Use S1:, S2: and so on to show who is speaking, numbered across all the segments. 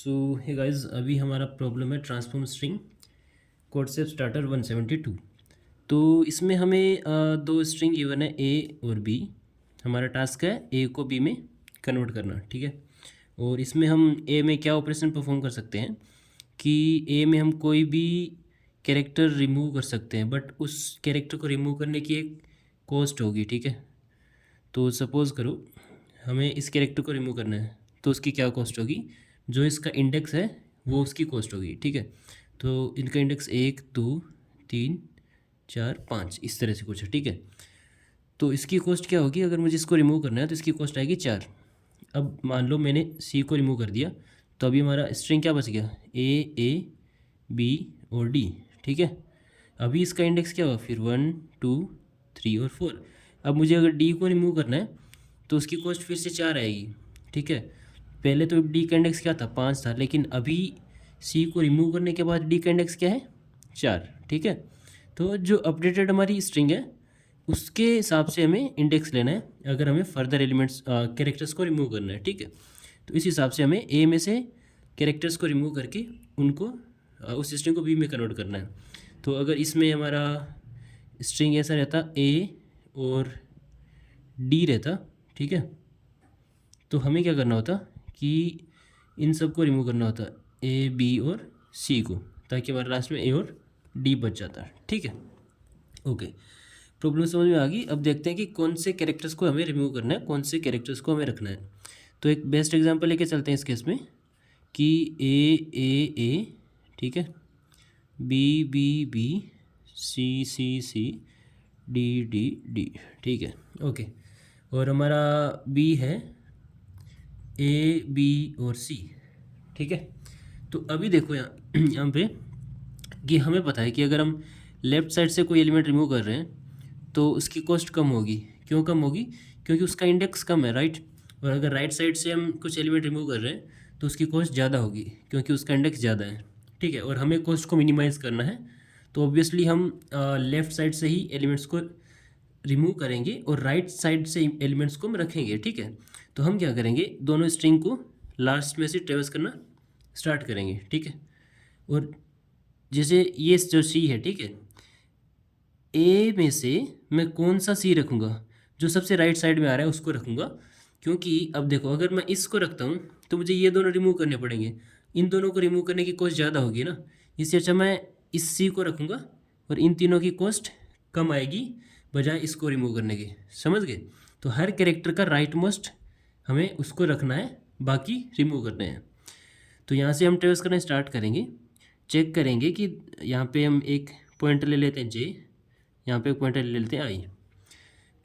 S1: सो hey guys, अभी हमारा problem है ट्रांसफॉर्म स्ट्रिंग कोडसेप स्टार्टर 172। तो इसमें हमें दो स्ट्रिंग गिवन है ए और बी। हमारा टास्क है ए को बी में कन्वर्ट करना, ठीक है। और इसमें हम ए में क्या ऑपरेशन परफॉर्म कर सकते हैं कि ए में हम कोई भी कैरेक्टर रिमूव कर सकते हैं, बट उस कैरेक्टर को रिमूव करने की एक कॉस्ट होगी, ठीक है। तो सपोज़ करो हमें इस कैरेक्टर को रिमूव करना है, तो उसकी क्या कॉस्ट होगी, जो इसका इंडेक्स है वो उसकी कॉस्ट होगी, ठीक है। तो इनका इंडेक्स 1 2 3 4 5 इस तरह से कुछ है, ठीक है। तो इसकी कॉस्ट क्या होगी, अगर मुझे इसको रिमूव करना है तो इसकी कॉस्ट आएगी 4। अब मान लो मैंने सी को रिमूव कर दिया, तो अभी हमारा स्ट्रिंग क्या बच गया, ए बी और डी, ठीक है। अभी इसका इंडेक्स क्या हुआ फिर 1 2 3 और 4। अब मुझे अगर डी को रिमूव करना है तो उसकी कॉस्ट फिर से 4 आएगी, ठीक है। पहले तो डी का इंडेक्स क्या था, 5 था, लेकिन अभी सी को रिमूव करने के बाद डी का इंडेक्स क्या है, 4, ठीक है। तो जो अपडेटेड हमारी स्ट्रिंग है उसके हिसाब से हमें इंडेक्स लेना है, अगर हमें फर्दर एलिमेंट्स कैरेक्टर्स को रिमूव करना है, ठीक है। तो इस हिसाब से हमें ए में से कैरेक्टर्स को रिमूव करके उनको उस स्ट्रिंग को बी में कन्वर्ट करना है। तो अगर इसमें हमारा स्ट्रिंग ऐसा रहता ए और डी रहता, ठीक है, तो हमें क्या करना होता कि इन सब को रिमूव करना होता, ए बी और सी को, ताकि हमारे लास्ट में ए और डी बच जाता, ठीक है। ओके, प्रॉब्लम समझ में आ गई। अब देखते हैं कि कौन से कैरेक्टर्स को हमें रिमूव करना है, कौन से कैरेक्टर्स को हमें रखना है। तो एक बेस्ट एग्जांपल लेके चलते हैं इस केस में कि ए, ठीक है, बी, सी, डी, ठीक है। ओके, और हमारा बी है ए बी और सी, ठीक है। तो अभी देखो यहाँ पे कि हमें पता है कि अगर हम लेफ़्ट साइड से कोई एलिमेंट रिमूव कर रहे हैं तो उसकी कॉस्ट कम होगी। क्यों कम होगी, क्योंकि उसका इंडेक्स कम है, राइट। और अगर राइट साइड से हम कुछ एलिमेंट रिमूव कर रहे हैं तो उसकी कॉस्ट ज़्यादा होगी, क्योंकि उसका इंडेक्स ज़्यादा है, ठीक है। और हमें कॉस्ट को मिनिमाइज़ करना है, तो ऑब्वियसली हम लेफ़्ट साइड से ही एलिमेंट्स को रिमूव करेंगे और राइट साइड से एलिमेंट्स को हम रखेंगे, ठीक है। तो हम क्या करेंगे, दोनों स्ट्रिंग को लास्ट में से ट्रेवर्स करना स्टार्ट करेंगे, ठीक है। और जैसे ये जो सी है, ठीक है, ए में से मैं कौन सा सी रखूँगा, जो सबसे राइट साइड में आ रहा है उसको रखूँगा। क्योंकि अब देखो, अगर मैं इसको रखता हूँ तो मुझे ये दोनों रिमूव करने पड़ेंगे, इन दोनों को रिमूव करने की कॉस्ट ज़्यादा होगी ना। इससे अच्छा मैं इस सी को रखूँगा और इन तीनों की कॉस्ट कम आएगी बजाय इसको रिमूव करने की, समझ गए। तो हर कैरेक्टर का राइट मोस्ट हमें उसको रखना है, बाकी रिमूव करने हैं। तो यहाँ से हम ट्रेवर्स करना स्टार्ट करेंगे, चेक करेंगे कि यहाँ पे हम एक पॉइंटर ले लेते हैं जे, यहाँ पे एक पॉइंटर ले लेते हैं आई।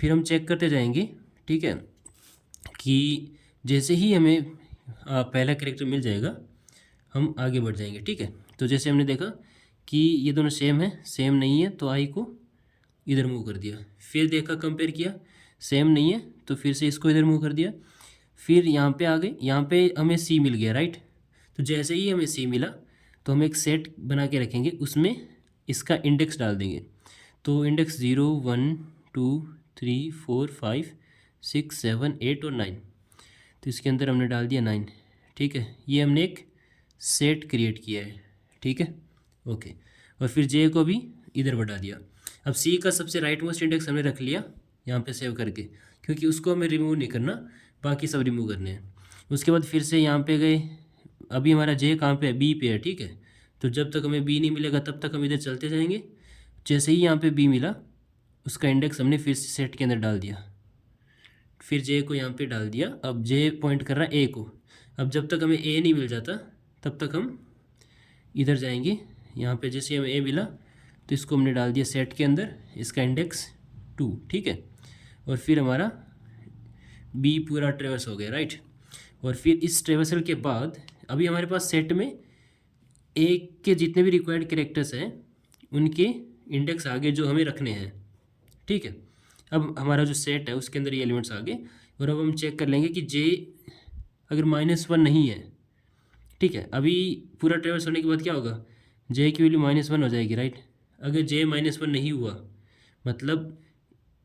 S1: फिर हम चेक करते जाएंगे, ठीक है, कि जैसे ही हमें पहला कैरेक्टर मिल जाएगा हम आगे बढ़ जाएंगे, ठीक है। तो जैसे हमने देखा कि ये दोनों सेम है, सेम नहीं है तो आई को इधर मूव कर दिया। फिर देखा, कंपेयर किया, सेम नहीं है तो फिर से इसको इधर मूव कर दिया। फिर यहाँ पे आ गए, यहाँ पे हमें सी मिल गया, राइट। तो जैसे ही हमें सी मिला तो हम एक सेट बना के रखेंगे, उसमें इसका इंडेक्स डाल देंगे। तो इंडेक्स 0 1 2 3 4 5 6 7 8 और 9, तो इसके अंदर हमने डाल दिया 9, ठीक है। ये हमने एक सेट क्रिएट किया है, ठीक है। ओके, और फिर जे को भी इधर बढ़ा दिया। अब सी का सबसे राइट मोस्ट इंडेक्स हमने रख लिया यहाँ पे सेव करके, क्योंकि उसको हमें रिमूव नहीं करना, बाकी सब रिमूव करने हैं। उसके बाद फिर से यहाँ पे गए, अभी हमारा जे कहाँ पे है, बी पे है, ठीक है। तो जब तक हमें बी नहीं मिलेगा तब तक हम इधर चलते जाएंगे। जैसे ही यहाँ पे बी मिला उसका इंडेक्स हमने फिर से सेट के अंदर डाल दिया, फिर जे को यहाँ पे डाल दिया। अब जे पॉइंट कर रहा है ए को। अब जब तक हमें ए नहीं मिल जाता तब तक हम इधर जाएंगे। यहाँ पे जैसे हमें ए मिला तो इसको हमने डाल दिया सेट के अंदर, इसका इंडेक्स 2, ठीक है। और फिर हमारा बी पूरा ट्रेवर्स हो गया, राइट। और फिर इस ट्रेवर्सल के बाद अभी हमारे पास सेट में ए के जितने भी रिक्वायर्ड कैरेक्टर्स हैं उनके इंडेक्स आगे जो हमें रखने हैं, ठीक है। अब हमारा जो सेट है उसके अंदर ये एलिमेंट्स आ गए। और अब हम चेक कर लेंगे कि जे अगर -1 नहीं है, ठीक है, अभी पूरा ट्रेवर्स होने के बाद क्या होगा, जे की वैल्यू -1 हो जाएगी, राइट। अगर जे -1 नहीं हुआ मतलब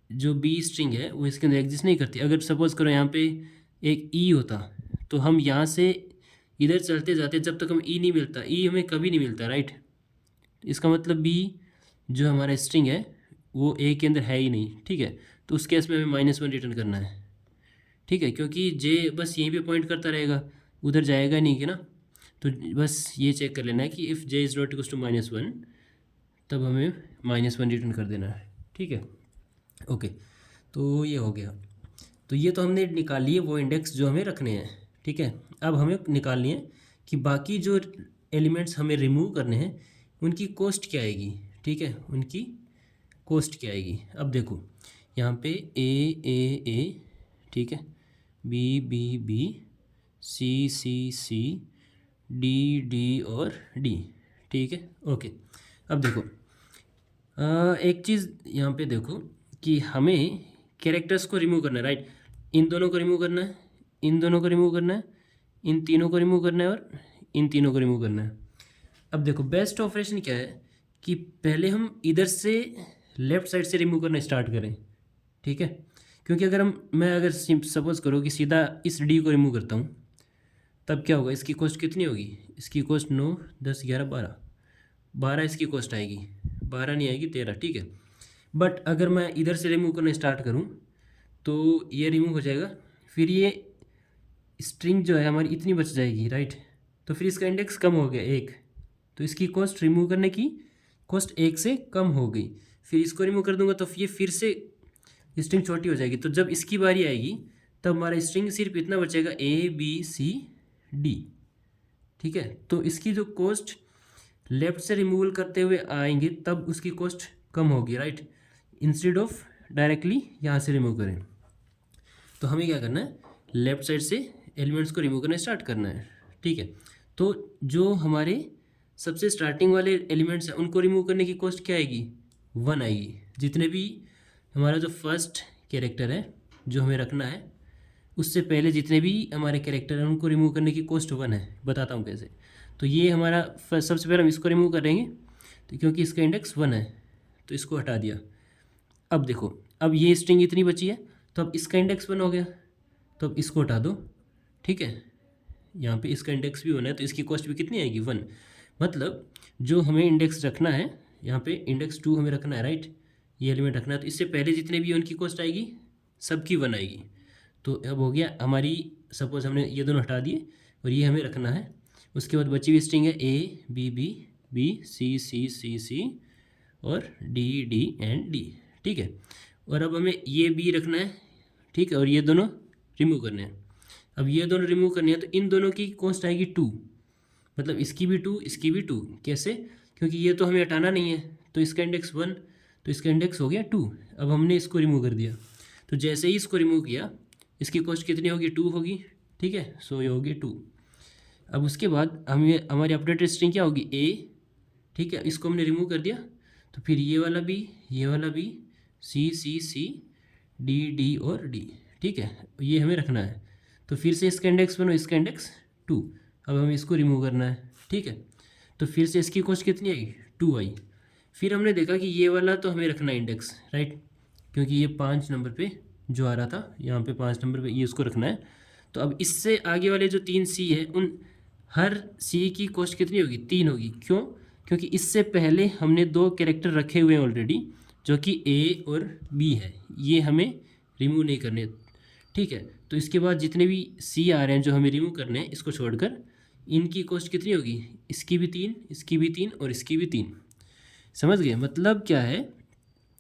S1: जो बी स्ट्रिंग है वो इसके अंदर एग्जिस्ट नहीं करती। अगर सपोज़ करो यहाँ पे एक ई होता तो हम यहाँ से इधर चलते जाते जब तक हम ई नहीं मिलता, ई हमें कभी नहीं मिलता, राइट। इसका मतलब बी जो हमारा स्ट्रिंग है वो ए के अंदर है ही नहीं, ठीक है। तो उस केस में हमें -1 रिटर्न करना है, ठीक है, क्योंकि जे बस यहीं पे पॉइंट करता रहेगा, उधर जाएगा नहीं कि ना। तो बस ये चेक कर लेना है कि if J is not equals to -1 तब हमें -1 रिटर्न कर देना है, ठीक है। ओके, तो ये हो गया। तो ये तो हमने निकाल लिए वो इंडेक्स जो हमें रखने हैं, ठीक है। अब हमें निकालनी है कि बाकी जो एलिमेंट्स हमें रिमूव करने हैं उनकी कॉस्ट क्या आएगी, ठीक है, उनकी कॉस्ट क्या आएगी। अब देखो यहाँ पे ए, ठीक है, बी, सी, डी और डी, ठीक है। ओके, अब देखो एक चीज़ यहाँ पे देखो कि हमें कैरेक्टर्स को रिमूव करना है, राइट। इन दोनों को रिमूव करना है, इन दोनों को रिमूव करना है, इन तीनों को रिमूव करना है और इन तीनों को रिमूव करना है। अब देखो बेस्ट ऑपरेशन क्या है कि पहले हम इधर से लेफ़्ट साइड से रिमूव करना स्टार्ट करें, ठीक है। क्योंकि मैं अगर सपोज़ करो कि सीधा इस डी को रिमूव करता हूँ तब क्या होगा, इसकी कॉस्ट कितनी होगी, इसकी कॉस्ट 9, 10, 11, 12 इसकी कॉस्ट आएगी, 12 नहीं आएगी, 13, ठीक है। बट अगर मैं इधर से रिमूव करना स्टार्ट करूँ तो ये रिमूव हो जाएगा, फिर ये स्ट्रिंग जो है हमारी इतनी बच जाएगी, राइट। तो फिर इसका इंडेक्स कम हो गया 1, तो इसकी कॉस्ट रिमूव करने की कॉस्ट 1 से कम हो गई। फिर इसको रिमूव कर दूंगा तो ये फिर से स्ट्रिंग छोटी हो जाएगी। तो जब इसकी बारी आएगी तब हमारा स्ट्रिंग सिर्फ इतना बचेगा ABCD, ठीक है। तो इसकी जो कॉस्ट लेफ्ट से रिमूवल करते हुए आएंगे तब उसकी कॉस्ट कम होगी, राइट, इंस्टेड ऑफ डायरेक्टली यहाँ से रिमूव करें। तो हमें क्या करना है, लेफ्ट साइड से एलिमेंट्स को रिमूव करना स्टार्ट करना है, ठीक है। तो जो हमारे सबसे स्टार्टिंग वाले एलिमेंट्स हैं उनको रिमूव करने की कॉस्ट क्या आएगी, 1 आएगी। जितने भी हमारा जो फर्स्ट कैरेक्टर है जो हमें रखना है उससे पहले जितने भी हमारे कैरेक्टर हैं उनको रिमूव करने की कॉस्ट 1 है। बताता हूँ कैसे। तो ये हमारा सबसे पहले हम इसको रिमूव करेंगे, तो क्योंकि इसका इंडेक्स 1 है तो इसको हटा दिया। अब देखो, अब ये स्ट्रिंग इतनी बची है तो अब इसका इंडेक्स 1 हो गया, तो अब इसको हटा दो, ठीक है। यहाँ पे इसका इंडेक्स भी 1 है तो इसकी कॉस्ट भी कितनी आएगी, 1। मतलब जो हमें इंडेक्स रखना है यहाँ पे इंडेक्स 2 हमें रखना है, राइट, ये एलिमेंट रखना है। तो इससे पहले जितने भी उनकी कॉस्ट आएगी सबकी 1 आएगी। तो अब हो गया हमारी, सपोज हमने ये दोनों हटा दिए और ये हमें रखना है। उसके बाद बची हुई स्ट्रिंग है A, B, C और D एंड D, ठीक है। और अब हमें ये B रखना है, ठीक है, और ये दोनों रिमूव करने हैं। अब ये दोनों रिमूव करने हैं तो इन दोनों की कॉस्ट आएगी 2, मतलब इसकी भी 2, इसकी भी 2। कैसे, क्योंकि ये तो हमें हटाना नहीं है तो इसका इंडेक्स 1, तो इसका इंडेक्स हो गया 2। अब हमने इसको रिमूव कर दिया, तो जैसे ही इसको रिमूव किया इसकी कॉस्ट कितनी होगी, 2 होगी, ठीक है। सो ये होगी 2। अब उसके बाद हमें हमारी अपडेटेड स्ट्रिंग क्या होगी, A, ठीक है। इसको हमने रिमूव कर दिया तो फिर ये वाला भी C, D और D, ठीक है, ये हमें रखना है। तो फिर से इसका इंडेक्स 1 और इसका इंडेक्स 2। अब हमें इसको रिमूव करना है, ठीक है। तो फिर से इसकी कॉस्ट कितनी आई, 2 आई। फिर हमने देखा कि ये वाला तो हमें रखना है इंडेक्स, राइट, क्योंकि ये 5 नंबर पे जो आ रहा था यहाँ पे 5 नंबर पे ये उसको रखना है। तो अब इससे आगे वाले जो 3 C है उन हर C की कॉस्ट कितनी होगी, 3 होगी। क्यों, क्योंकि इससे पहले हमने 2 कैरेक्टर रखे हुए हैं ऑलरेडी जो कि A और B है, ये हमें रिमूव नहीं करने, ठीक है। तो इसके बाद जितने भी C आ रहे हैं जो हमें रिमूव करने हैं इसको छोड़कर इनकी कॉस्ट कितनी होगी, इसकी भी 3, इसकी भी 3 और इसकी भी 3। समझ गए। मतलब क्या है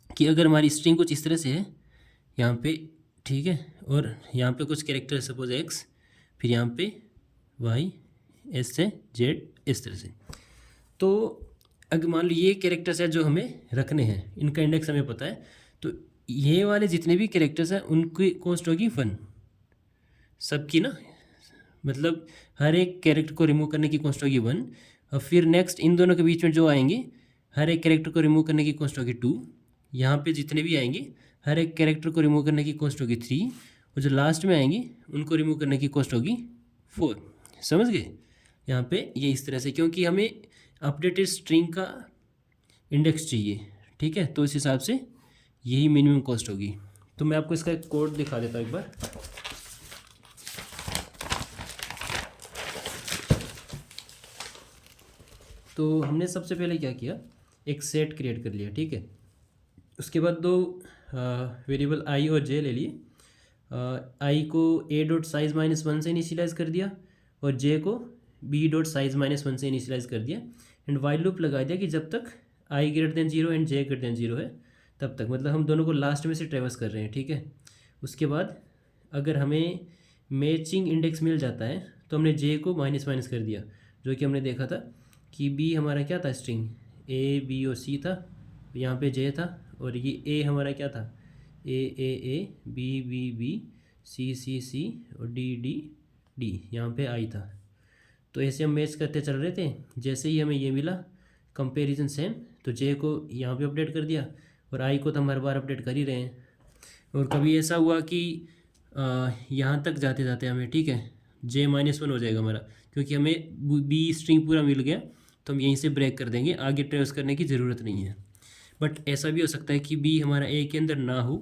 S1: कि अगर हमारी स्ट्रिंग कुछ इस तरह से है यहाँ पे, ठीक है, और यहाँ पे कुछ कैरेक्टर सपोज X, फिर यहाँ पे Y, S से Z, इस तरह से। तो अगर मान लो ये कैरेक्टर्स है जो हमें रखने हैं, इनका इंडेक्स हमें पता है, तो ये वाले जितने भी कैरेक्टर्स हैं उनकी कॉस्ट होगी 1 सबकी ना। मतलब हर एक कैरेक्टर को रिमूव करने की कॉस्ट होगी 1। और फिर नेक्स्ट इन दोनों के बीच में जो आएंगे हर एक कैरेक्टर को रिमूव करने की कॉस्ट होगी 2। यहाँ पे जितने भी आएंगे हर एक कैरेक्टर को रिमूव करने की कॉस्ट होगी 3। और जो लास्ट में आएंगे उनको रिमूव करने की कॉस्ट होगी 4। समझ गए। यहाँ पे ये इस तरह से, क्योंकि हमें अपडेटेड स्ट्रिंग का इंडेक्स चाहिए, ठीक है, तो इस हिसाब से यही मिनिमम कॉस्ट होगी। तो मैं आपको इसका एक कोड दिखा देता हूँ एक बार। तो हमने सबसे पहले क्या किया, एक सेट क्रिएट कर लिया, ठीक है। उसके बाद दो वेरिएबल आई और जे ले लिए। आई को ए डॉट साइज -1 से इनिशियलाइज़ कर दिया और जे को बी डॉट साइज -1 से इनिशियलाइज़ कर दिया एंड वाइल लूप लगा दिया कि जब तक i greater than 0 and j greater than 0 है तब तक, मतलब हम दोनों को लास्ट में से ट्रेवर्स कर रहे हैं, ठीक है। उसके बाद अगर हमें मैचिंग इंडेक्स मिल जाता है तो हमने जे को माइनस माइनस कर दिया, जो कि हमने देखा था कि बी हमारा क्या था, स्ट्रिंग ए बी और सी था, यहाँ पे जे था, और ये ए हमारा क्या था, A B B B C C C और डी डी डी, यहाँ पे आई था। तो ऐसे हम मैच करते चल रहे थे। जैसे ही हमें ये मिला कंपैरिजन सेम, तो जे को यहाँ पे अपडेट कर दिया और आई को तो हम हर बार अपडेट कर ही रहे हैं। और कभी ऐसा हुआ कि यहाँ तक जाते जाते हमें, ठीक है, जे -1 हो जाएगा हमारा, क्योंकि हमें बी स्ट्रिंग पूरा मिल गया, तो हम यहीं से ब्रेक कर देंगे, आगे ट्रेवर्स करने की ज़रूरत नहीं है। बट ऐसा भी हो सकता है कि बी हमारा ए के अंदर ना हो,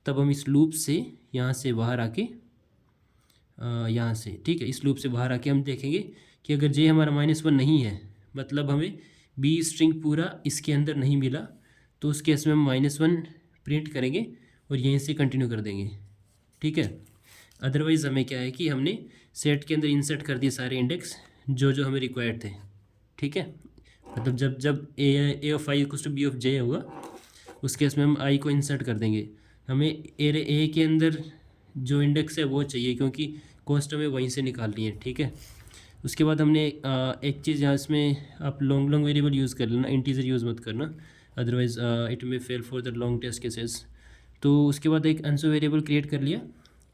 S1: तब हम इस लूप से यहाँ से बाहर आके यहाँ से, ठीक है, इस लूप से बाहर आके हम देखेंगे कि अगर जे हमारा -1 नहीं है, मतलब हमें बी स्ट्रिंग पूरा इसके अंदर नहीं मिला, तो उस केस में हम -1 प्रिंट करेंगे और यहीं से कंटिन्यू कर देंगे, ठीक है। अदरवाइज़ हमें क्या है कि हमने सेट के अंदर इंसर्ट कर दिए सारे इंडेक्स जो जो हमें रिक्वायर्ड थे, ठीक है। मतलब जब जब a of i equals to b of j होगा, उस केस में हम आई को इंसर्ट कर देंगे। हमें ए के अंदर जो इंडेक्स है वो चाहिए, क्योंकि कॉस्ट हमें वहीं से निकालनी है, ठीक है। उसके बाद हमने एक चीज़ यहाँ इसमें आप लॉन्ग वेरिएबल यूज़ कर लेना, इंटीजर यूज़ मत करना, otherwise it may fail for the long test cases. तो उसके बाद एक आंसर वेरिएबल क्रिएट कर लिया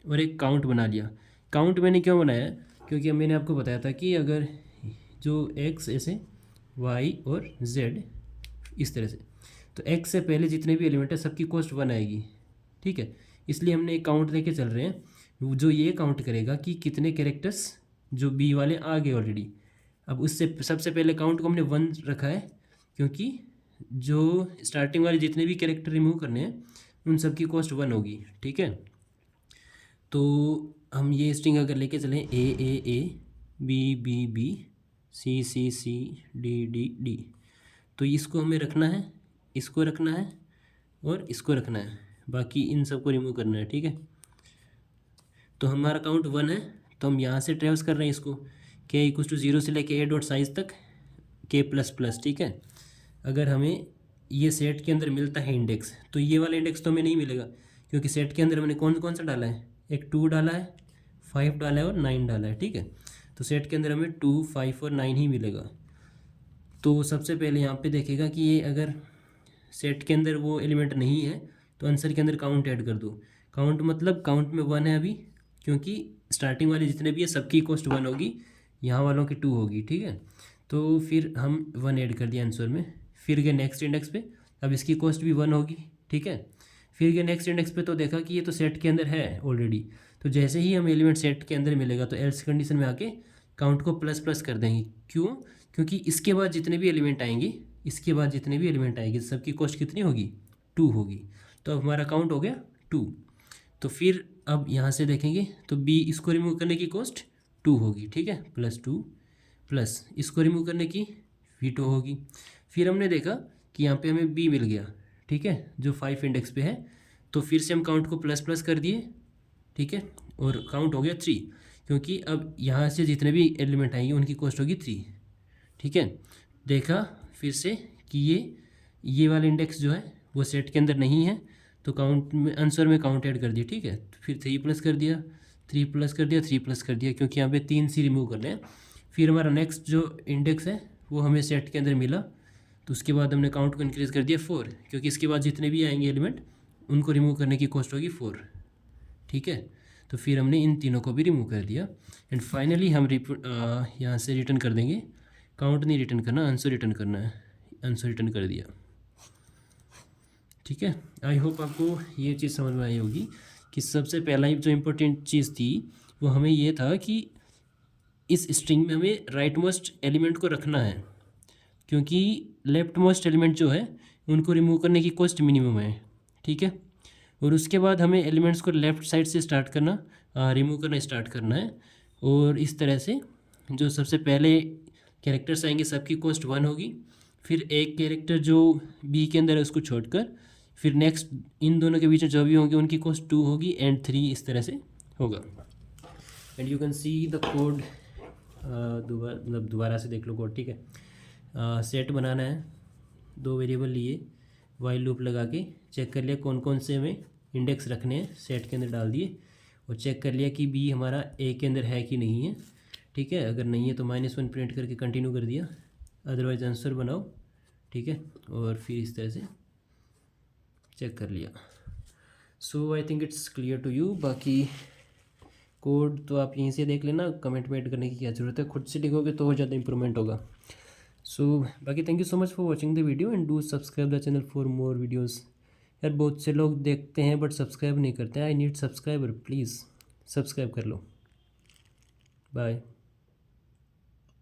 S1: और एक काउंट बना लिया। काउंट मैंने क्यों बनाया, क्योंकि मैंने आपको बताया था कि अगर जो एक्स ऐसे वाई और जेड इस तरह से, तो एक्स से पहले जितने भी एलिमेंट है सबकी कॉस्ट 1 आएगी, ठीक है। इसलिए हमने एक काउंट लेके चल रहे हैं जो ये काउंट करेगा कि कितने कैरेक्टर्स जो बी वाले आ गए ऑलरेडी। अब उससे सबसे पहले काउंट को हमने 1 रखा है, क्योंकि जो स्टार्टिंग वाले जितने भी कैरेक्टर रिमूव करने हैं उन सब की कॉस्ट 1 होगी, ठीक है। तो हम ये स्ट्रिंग अगर लेके चलें A B B B C C C D D D, तो इसको हमें रखना है, इसको रखना है और इसको रखना है, बाकी इन सबको रिमूव करना है, ठीक है। तो हमारा काउंट 1 है, तो हम यहाँ से ट्रेवर्स कर रहे हैं इसको, के इक्वल्स टू 0 से लेके ए डॉट साइज तक के प्लस प्लस, ठीक है। अगर हमें ये सेट के अंदर मिलता है इंडेक्स, तो ये वाला इंडेक्स तो हमें नहीं मिलेगा, क्योंकि सेट के अंदर मैंने कौन कौन सा डाला है, एक 2 डाला है, 5 डाला है और 9 डाला है, ठीक है। तो सेट के अंदर हमें 2, 5 और 9 ही मिलेगा। तो सबसे पहले यहाँ पे देखेगा कि ये अगर सेट के अंदर वो एलिमेंट नहीं है, तो आंसर के अंदर काउंट ऐड कर दो। काउंट मतलब काउंट में 1 है अभी, क्योंकि स्टार्टिंग वाले जितने भी है सबकी कॉस्ट 1 होगी, यहाँ वालों की 2 होगी, ठीक है। तो फिर हम 1 ऐड कर दिया आंसर में, फिर गए नेक्स्ट इंडेक्स पे, अब इसकी कॉस्ट भी 1 होगी, ठीक है। फिर गए नेक्स्ट इंडेक्स पे, तो देखा कि ये तो सेट के अंदर है ऑलरेडी, तो जैसे ही हम एलिमेंट सेट के अंदर मिलेगा तो एल्स कंडीशन में आके काउंट को प्लस प्लस कर देंगे। क्यों? क्योंकि इसके बाद जितने भी एलिमेंट आएंगे, इसके बाद जितने भी एलिमेंट आएंगे सबकी कॉस्ट कितनी होगी, 2 होगी। तो अब हमारा काउंट हो गया 2। तो फिर अब यहाँ से देखेंगे तो बी इसको रिमूव करने की कॉस्ट 2 होगी, ठीक है, +2 प्लस इसको रिमूव करने की V2 होगी। फिर हमने देखा कि यहाँ पे हमें बी मिल गया, ठीक है, जो 5 इंडेक्स पे है, तो फिर से हम काउंट को प्लस प्लस कर दिए, ठीक है, और काउंट हो गया 3, क्योंकि अब यहाँ से जितने भी एलिमेंट आएंगे उनकी कॉस्ट होगी 3, ठीक है। देखा फिर से कि ये वाला इंडेक्स जो है वो सेट के अंदर नहीं है, तो काउंट में आंसर में काउंट ऐड कर दिया, ठीक है। फिर 3 प्लस कर दिया, 3 प्लस कर दिया, 3 प्लस कर दिया, क्योंकि यहाँ पे 3 सी रिमूव करने हैं। फिर हमारा नेक्स्ट जो इंडेक्स है वो हमें सेट के अंदर मिला, तो उसके बाद हमने काउंट को इंक्रीज़ कर दिया 4, क्योंकि इसके बाद जितने भी आएंगे एलिमेंट उनको रिमूव करने की कॉस्ट होगी 4, ठीक है। तो फिर हमने इन तीनों को भी रिमूव कर दिया एंड फाइनली हम यहाँ से रिटर्न कर देंगे, काउंट नहीं रिटर्न करना, आंसर रिटर्न करना है, आंसर रिटर्न कर दिया, ठीक है। आई होप आपको ये चीज़ समझ में आई होगी कि सबसे पहला जो इम्पोर्टेंट चीज़ थी वो हमें ये था कि इस स्ट्रिंग में हमें राइट मोस्ट एलिमेंट को रखना है, क्योंकि लेफ्ट मोस्ट एलिमेंट जो है उनको रिमूव करने की कॉस्ट मिनिमम है, ठीक है। और उसके बाद हमें एलिमेंट्स को लेफ़्ट साइड से स्टार्ट करना, रिमूव करना स्टार्ट करना है, और इस तरह से जो सबसे पहले कैरेक्टर्स आएंगे सबकी कॉस्ट 1 होगी। फिर एक कैरेक्टर जो बी के अंदर है उसको छोड़कर फिर नेक्स्ट इन दोनों के बीच में जो भी होंगे उनकी कॉस्ट 2 होगी एंड 3 इस तरह से होगा। And you can see the code, दोबारा से देख लो कोड, ठीक है। सेट बनाना है, 2 वेरिएबल लिए, वाइल लूप लगा के चेक कर लिया कौन कौन से हमें इंडेक्स रखने हैं, सेट के अंदर डाल दिए और चेक कर लिया कि बी हमारा ए के अंदर है कि नहीं है, ठीक है। अगर नहीं है तो -1 प्रिंट करके कंटिन्यू कर दिया, अदरवाइज आंसर बनाओ, ठीक है। और फिर इस तरह से चेक कर लिया। So I think it's clear to you. बाकी कोड तो आप यहीं से देख लेना, कमेंट में ऐड करने की क्या ज़रूरत है, खुद से लिखोगे तो और ज़्यादा इंप्रूवमेंट होगा। सो बाकी thank you so much for watching the video and do subscribe the channel for more videos. यार बहुत से लोग देखते हैं बट सब्सक्राइब नहीं करते हैं, I need subscriber, please subscribe कर लो। बाय।